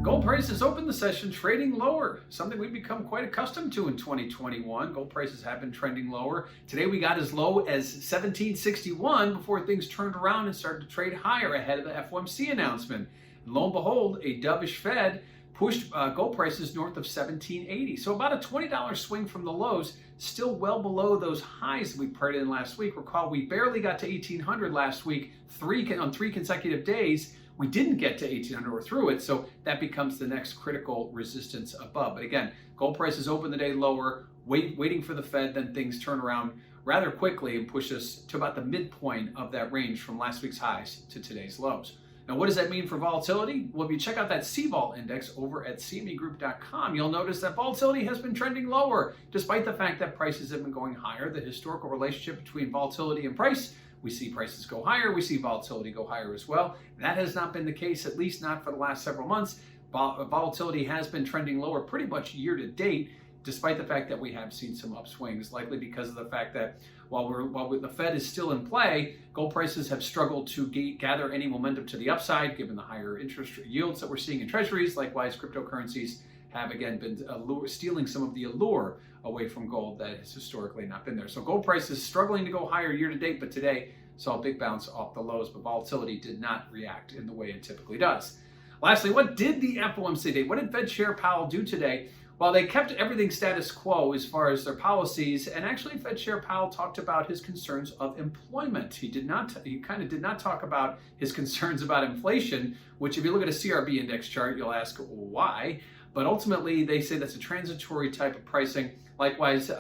Gold prices opened the session trading lower, something we've become quite accustomed to in 2021. Gold prices have been trending lower. Today we got as low as 1761 before things turned around and started to trade higher ahead of the FOMC announcement. And lo and behold, a dovish Fed pushed gold prices north of 1780. So about a $20 swing from the lows, still well below those highs we printed in last week. Recall, we barely got to 1800 last week, on three consecutive days. We didn't get to 1800 or through it, so that becomes the next critical resistance above. But again, gold prices open the day lower, waiting for the Fed, then things turn around rather quickly and push us to about the midpoint of that range from last week's highs to today's lows. Now, what does that mean for volatility? Well, if you check out that CVOL index over at cmegroup.com, you'll notice that volatility has been trending lower, despite the fact that prices have been going higher. The historical relationship between volatility and price, we see prices go higher, we see volatility go higher as well. That has not been the case, at least not for the last several months. Volatility has been trending lower pretty much year to date, despite the fact that we have seen some upswings, likely because of the fact that while the Fed is still in play, gold prices have struggled to gather any momentum to the upside, given the higher interest yields that we're seeing in treasuries. Likewise, cryptocurrencies have again been stealing some of the allure away from gold that has historically not been there. So gold prices struggling to go higher year to date, but today saw a big bounce off the lows, but volatility did not react in the way it typically does. Lastly, what did the FOMC do? What did Fed Chair Powell do today? Well, they kept everything status quo as far as their policies, and actually Fed Chair Powell talked about his concerns of employment. He kind of did not talk about his concerns about inflation, which if you look at a CRB index chart, you'll ask why. But ultimately, they say that's a transitory type of pricing. Likewise,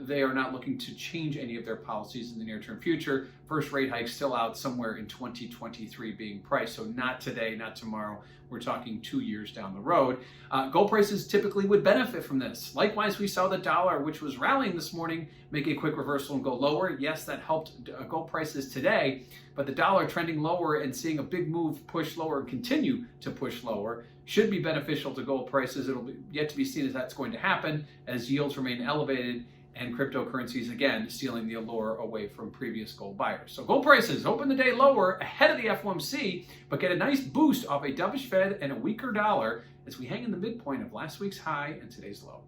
they are not looking to change any of their policies in the near-term future. First rate hike still out somewhere in 2023 being priced. So not today, not tomorrow. We're talking 2 years down the road. Gold prices typically would benefit from this. Likewise, we saw the dollar, which was rallying this morning, make a quick reversal and go lower. Yes, that helped gold prices today, but the dollar trending lower and seeing a big move push lower and continue to push lower should be beneficial to gold prices. It'll be yet to be seen as that's going to happen as yields remain elevated and cryptocurrencies, again, stealing the allure away from previous gold buyers. So gold prices open the day lower ahead of the FOMC, but get a nice boost off a dovish Fed and a weaker dollar as we hang in the midpoint of last week's high and today's low.